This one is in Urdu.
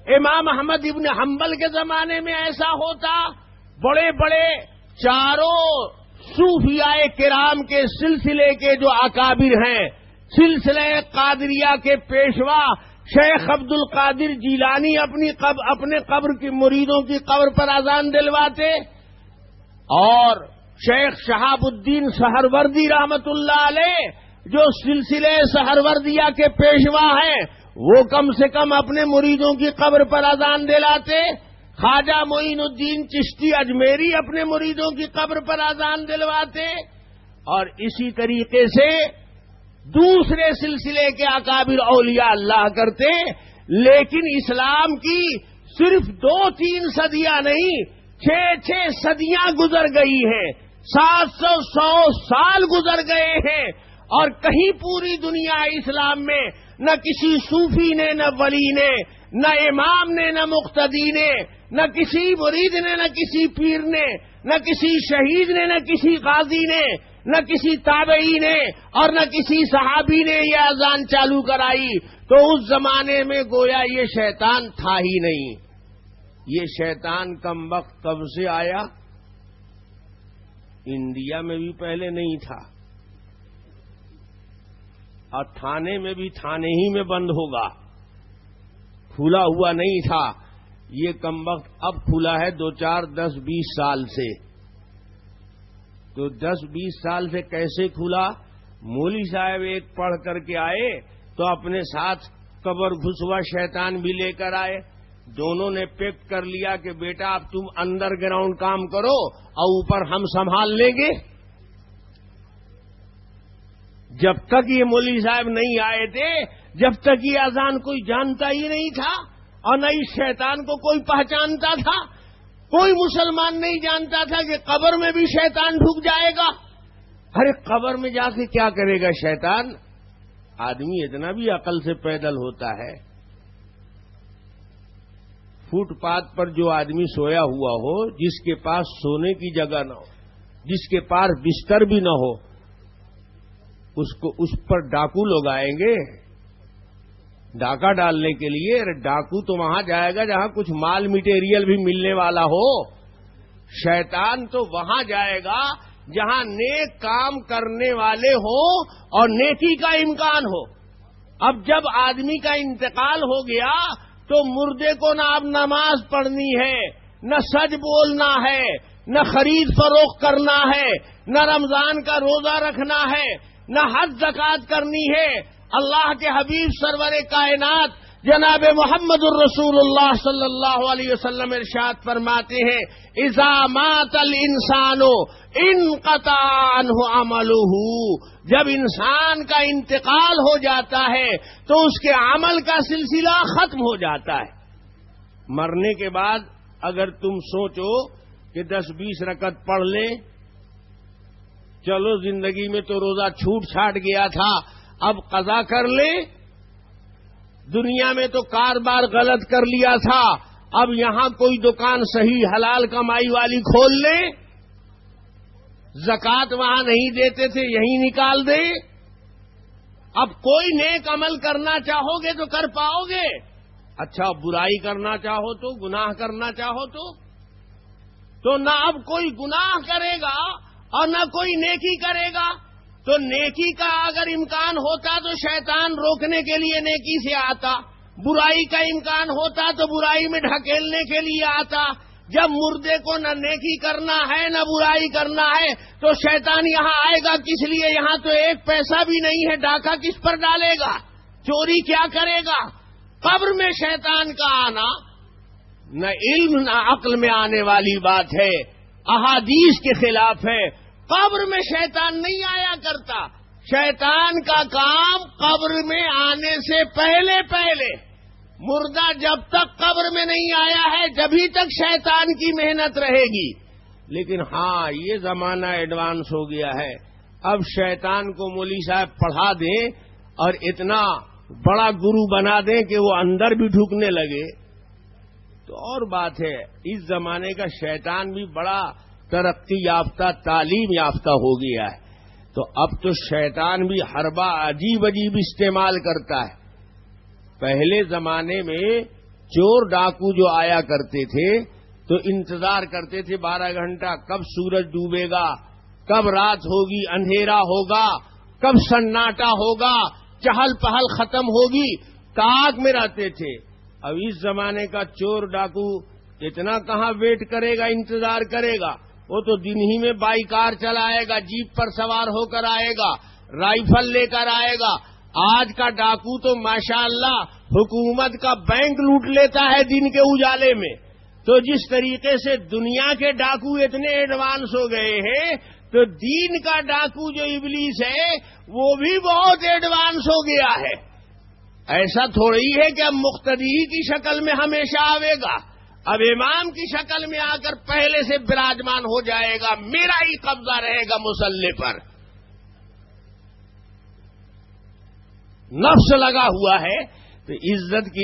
امام احمد ابن حنبل کے زمانے میں ایسا ہوتا، بڑے بڑے چاروں صوفیاء کرام کے سلسلے کے جو اکابر ہیں، سلسلہ قادریہ کے پیشوا شیخ عبد القادر جیلانی اپنے قبر کی مریدوں کی قبر پر اذان دلواتے، اور شیخ شہاب الدین سہروردی رحمت اللہ علیہ جو سلسلے سہروردیہ کے پیشوا ہیں، وہ کم سے کم اپنے مریدوں کی قبر پر اذان دلاتے۔ خواجہ معین الدین چشتی اجمیری اپنے مریدوں کی قبر پر اذان دلواتے، اور اسی طریقے سے دوسرے سلسلے کے اکابر اولیاء اللہ کرتے۔ لیکن اسلام کی صرف 2-3 صدیاں نہیں، 6 صدیاں گزر گئی ہیں، 700 سال گزر گئے ہیں، اور کہیں پوری دنیا اسلام میں نہ کسی صوفی نے، نہ ولی نے، نہ امام نے، نہ مقتدی نے، نہ کسی مرید نے، نہ کسی پیر نے، نہ کسی شہید نے، نہ کسی غازی نے، نہ کسی تابعی نے، اور نہ کسی صحابی نے یہ اذان چالو کرائی۔ تو اس زمانے میں گویا یہ شیطان تھا ہی نہیں۔ یہ شیطان کم وقت کب سے آیا؟ انڈیا میں بھی پہلے نہیں تھا، اور تھانے میں بھی تھانے ہی میں بند ہوگا، کھلا ہوا نہیں تھا۔ یہ کم وقت اب کھلا ہے 2-4-10-20 سال سے۔ تو 10-20 سال سے کیسے کھلا؟ مولوی صاحب ایک پڑھ کر کے آئے تو اپنے ساتھ قبر گھسوا شیطان بھی لے کر آئے، دونوں نے پیکٹ کر لیا کہ بیٹا اب تم انڈر گراؤنڈ کام کرو اور اوپر ہم سنبھال لیں گے۔ جب تک یہ مولوی صاحب نہیں آئے تھے، جب تک یہ اذان کوئی جانتا ہی نہیں تھا، اور نہ اس شیطان کو کوئی پہچانتا تھا۔ کوئی مسلمان نہیں جانتا تھا کہ قبر میں بھی شیطان ڈھک جائے گا۔ ارے قبر میں جا کے کیا کرے گا شیطان؟ آدمی اتنا بھی عقل سے پیدل ہوتا ہے۔ فٹ پاتھ پر جو آدمی سویا ہوا ہو، جس کے پاس سونے کی جگہ نہ ہو، جس کے پاس بستر بھی نہ ہو، اس پر ڈاکو لوگ آئیں گے ڈاکہ ڈالنے کے لیے۔ ڈاکو تو وہاں جائے گا جہاں کچھ مال مٹیریل بھی ملنے والا ہو۔ شیطان تو وہاں جائے گا جہاں نیک کام کرنے والے ہوں اور نیکی کا امکان ہو۔ اب جب آدمی کا انتقال ہو گیا تو مردے کو نہ اب نماز پڑھنی ہے، نہ سج بولنا ہے، نہ خرید فروخت کرنا ہے، نہ رمضان کا روزہ رکھنا ہے، نہ حج زکات کرنی ہے۔ اللہ کے حبیب سرور کائنات جناب محمد الرسول اللہ صلی اللہ علیہ وسلم ارشاد فرماتے ہیں، اذا مات الانسان انقطع عنہ عملہ، جب انسان کا انتقال ہو جاتا ہے تو اس کے عمل کا سلسلہ ختم ہو جاتا ہے۔ مرنے کے بعد اگر تم سوچو کہ 10-20 رکعت پڑھ لیں، چلو زندگی میں تو روزہ چھوٹ چھاٹ گیا تھا، اب قضا کر لیں، دنیا میں تو کاروبار غلط کر لیا تھا، اب یہاں کوئی دکان صحیح حلال کمائی والی کھول لیں، زکوٰۃ وہاں نہیں دیتے تھے یہیں نکال دیں۔ اب کوئی نیک عمل کرنا چاہو گے تو کر پاؤ گے، اچھا برائی کرنا چاہو تو، گناہ کرنا چاہو تو نہ اب کوئی گناہ کرے گا اور نہ کوئی نیکی کرے گا۔ تو نیکی کا اگر امکان ہوتا تو شیطان روکنے کے لیے نیکی سے آتا، برائی کا امکان ہوتا تو برائی میں ڈھکیلنے کے لیے آتا۔ جب مردے کو نہ نیکی کرنا ہے نہ برائی کرنا ہے تو شیطان یہاں آئے گا کس لیے؟ یہاں تو 1 پیسہ بھی نہیں ہے، ڈاکہ کس پر ڈالے گا؟ چوری کیا کرے گا؟ قبر میں شیطان کا آنا نہ علم نہ عقل میں آنے والی بات ہے، احادیث کے خلاف ہے۔ قبر میں شیطان نہیں آیا کرتا، شیطان کا کام قبر میں آنے سے پہلے مردہ جب تک قبر میں نہیں آیا ہے جبھی تک شیطان کی محنت رہے گی۔ لیکن ہاں یہ زمانہ ایڈوانس ہو گیا ہے، اب شیطان کو مولوی صاحب پڑھا دیں اور اتنا بڑا گرو بنا دیں کہ وہ اندر بھی ڈھکنے لگے تو اور بات ہے۔ اس زمانے کا شیطان بھی بڑا ترقی یافتہ، تعلیم یافتہ ہو گیا ہے، تو اب تو شیطان بھی حربہ عجیب عجیب استعمال کرتا ہے۔ پہلے زمانے میں چور ڈاکو جو آیا کرتے تھے تو انتظار کرتے تھے 12 گھنٹہ، کب سورج ڈوبے گا، کب رات ہوگی، اندھیرا ہوگا، کب سناٹا ہوگا، چہل پہل ختم ہوگی، تاک میں رہتے تھے۔ اب اس زمانے کا چور ڈاکو اتنا کہاں ویٹ کرے گا، انتظار کرے گا، وہ تو دن ہی میں بائی کار چلائے گا، جیپ پر سوار ہو کر آئے گا، رائفل لے کر آئے گا۔ آج کا ڈاکو تو ماشاءاللہ حکومت کا بینک لوٹ لیتا ہے دن کے اجالے میں۔ تو جس طریقے سے دنیا کے ڈاکو اتنے ایڈوانس ہو گئے ہیں تو دین کا ڈاکو جو ابلیس ہے وہ بھی بہت ایڈوانس ہو گیا ہے۔ ایسا تھوڑی ہے کہ اب مقتدی کی شکل میں ہمیشہ آئے گا، اب امام کی شکل میں آ کر پہلے سے براجمان ہو جائے گا، میرا ہی قبضہ رہے گا مصلی پر۔ نفس لگا ہوا ہے تو عزت کی